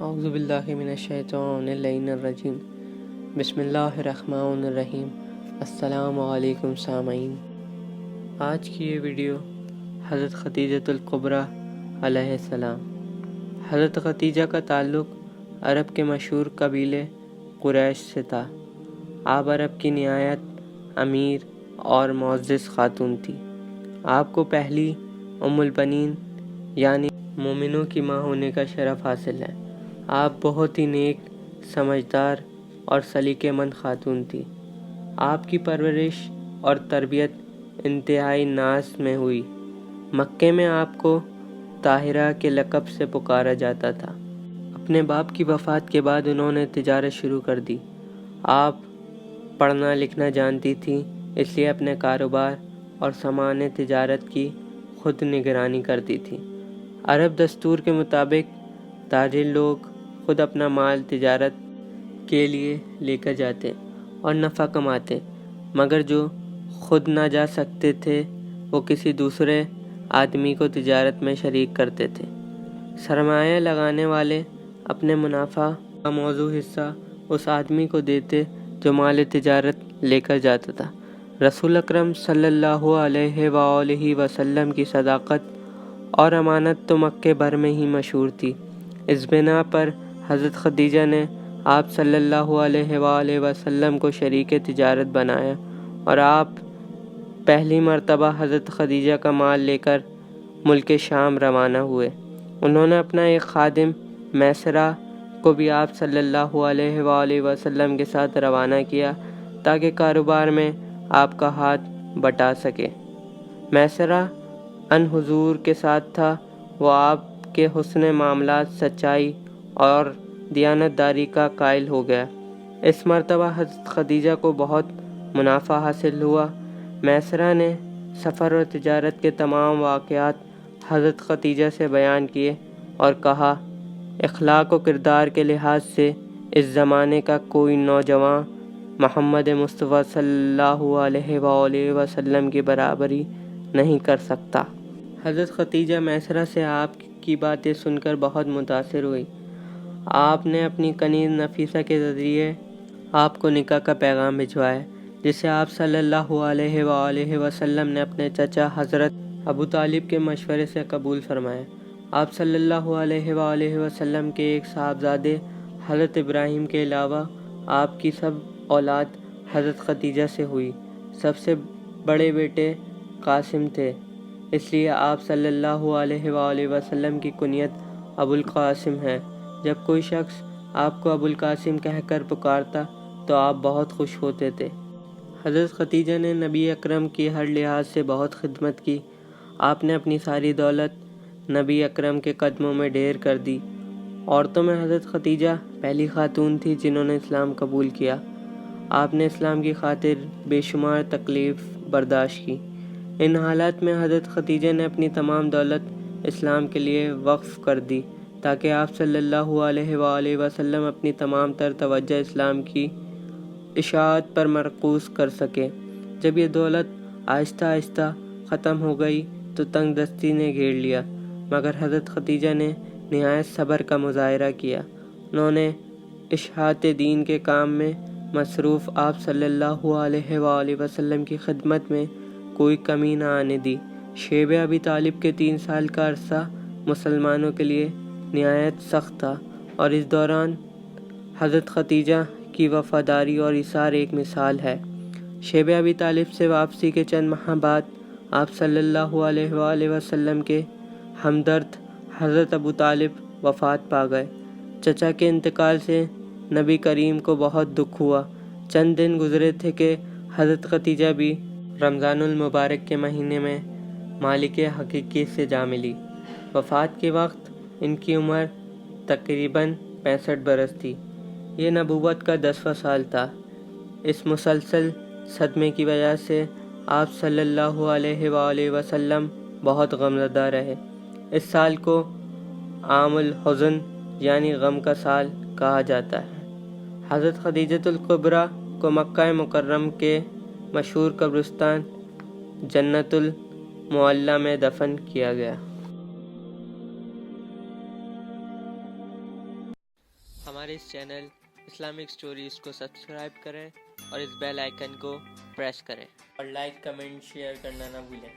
اعوذ باللہ من الشیطان اللعین الرجیم بسم اللہ الرحمن الرحیم۔ السلام علیکم سامعین، آج کی یہ ویڈیو حضرت خدیجۃ الکبریٰ علیہ السلام۔ حضرت خدیجہ کا تعلق عرب کے مشہور قبیلے قریش سے تھا۔ آپ عرب کی نہایت امیر اور معزز خاتون تھی۔ آپ کو پہلی ام البنین یعنی مومنوں کی ماں ہونے کا شرف حاصل ہے۔ آپ بہت ہی نیک، سمجھدار اور سلیقہ مند خاتون تھی۔ آپ کی پرورش اور تربیت انتہائی ناز میں ہوئی۔ مکے میں آپ کو طاہرہ کے لقب سے پکارا جاتا تھا۔ اپنے باپ کی وفات کے بعد انہوں نے تجارت شروع کر دی۔ آپ پڑھنا لکھنا جانتی تھیں، اس لیے اپنے کاروبار اور سامان تجارت کی خود نگرانی کرتی تھیں۔ عرب دستور کے مطابق تاجر لوگ خود اپنا مال تجارت کے لیے لے کر جاتے اور نفع کماتے، مگر جو خود نہ جا سکتے تھے وہ کسی دوسرے آدمی کو تجارت میں شریک کرتے تھے۔ سرمایہ لگانے والے اپنے منافع کا موزوں حصہ اس آدمی کو دیتے جو مال تجارت لے کر جاتا تھا۔ رسول اکرم صلی اللہ علیہ وآلہ وسلم کی صداقت اور امانت تو مکے بھر میں ہی مشہور تھی۔ اس بنا پر حضرت خدیجہ نے آپ صلی اللہ علیہ وآلہ وسلم کو شریک تجارت بنایا اور آپ پہلی مرتبہ حضرت خدیجہ کا مال لے کر ملک شام روانہ ہوئے۔ انہوں نے اپنا ایک خادم میسرہ کو بھی آپ صلی اللہ علیہ وآلہ وسلم کے ساتھ روانہ کیا تاکہ کاروبار میں آپ کا ہاتھ بٹا سکے۔ میسرہ ان حضور کے ساتھ تھا۔ وہ آپ کے حسن معاملات، سچائی اور دیانتداری کا قائل ہو گیا۔ اس مرتبہ حضرت خدیجہ کو بہت منافع حاصل ہوا۔ میسرہ نے سفر اور تجارت کے تمام واقعات حضرت خدیجہ سے بیان کیے اور کہا، اخلاق و کردار کے لحاظ سے اس زمانے کا کوئی نوجوان محمد مصطفیٰ صلی اللہ علیہ وآلہ وسلم کی برابری نہیں کر سکتا۔ حضرت خدیجہ میسرہ سے آپ کی باتیں سن کر بہت متاثر ہوئی۔ آپ نے اپنی کنیز نفیسہ کے ذریعے آپ کو نکاح کا پیغام بھجوایا، جسے آپ صلی اللہ علیہ وآلہ وسلم نے اپنے چچا حضرت ابو طالب کے مشورے سے قبول فرمایا۔ آپ صلی اللہ علیہ وآلہ وسلم کے ایک صاحبزادے حضرت ابراہیم کے علاوہ آپ کی سب اولاد حضرت خدیجہ سے ہوئی۔ سب سے بڑے بیٹے قاسم تھے، اس لیے آپ صلی اللہ علیہ وآلہ وسلم کی کنیت ابو القاسم ہے۔ جب کوئی شخص آپ کو ابو القاسم کہہ کر پکارتا تو آپ بہت خوش ہوتے تھے۔ حضرت خدیجہ نے نبی اکرم کی ہر لحاظ سے بہت خدمت کی۔ آپ نے اپنی ساری دولت نبی اکرم کے قدموں میں ڈھیر کر دی۔ عورتوں میں حضرت خدیجہ پہلی خاتون تھی جنہوں نے اسلام قبول کیا۔ آپ نے اسلام کی خاطر بے شمار تکلیف برداشت کی۔ ان حالات میں حضرت خدیجہ نے اپنی تمام دولت اسلام کے لیے وقف کر دی تاکہ آپ صلی اللہ علیہ وآلہ وسلم اپنی تمام تر توجہ اسلام کی اشاعت پر مرکوز کر سکے۔ جب یہ دولت آہستہ آہستہ ختم ہو گئی تو تنگ دستی نے گھیر لیا، مگر حضرت خدیجہ نے نہایت صبر کا مظاہرہ کیا۔ انہوں نے اشاعت دین کے کام میں مصروف آپ صلی اللہ علیہ وآلہ وسلم کی خدمت میں کوئی کمی نہ آنے دی۔ شیب ابی طالب کے 3 سال کا عرصہ مسلمانوں کے لیے نہایت سخت تھا، اور اس دوران حضرت خدیجہ کی وفاداری اور ایثار ایک مثال ہے۔ شیب ابی طالب سے واپسی کے چند ماہ بعد آپ صلی اللہ علیہ وآلہ وسلم کے ہمدرد حضرت ابو طالب وفات پا گئے۔ چچا کے انتقال سے نبی کریم کو بہت دکھ ہوا۔ چند دن گزرے تھے کہ حضرت خدیجہ بھی رمضان المبارک کے مہینے میں مالک حقیقی سے جا ملی۔ وفات کے وقت ان کی عمر تقریباً 65 برس تھی۔ یہ نبوت کا 10واں سال تھا۔ اس مسلسل صدمے کی وجہ سے آپ صلی اللہ علیہ وآلہ وسلم بہت غمزدہ رہے۔ اس سال کو عام الحزن یعنی غم کا سال کہا جاتا ہے۔ حضرت خدیجۃ الکبریٰ کو مکہ مکرمہ کے مشہور قبرستان جنت المعلیٰ میں دفن کیا گیا۔ ہمارے اس چینل اسلامک سٹوریز کو سبسکرائب کریں اور اس بیل آئیکن کو پریس کریں اور لائک کمنٹ شیئر کرنا نہ بھولیں.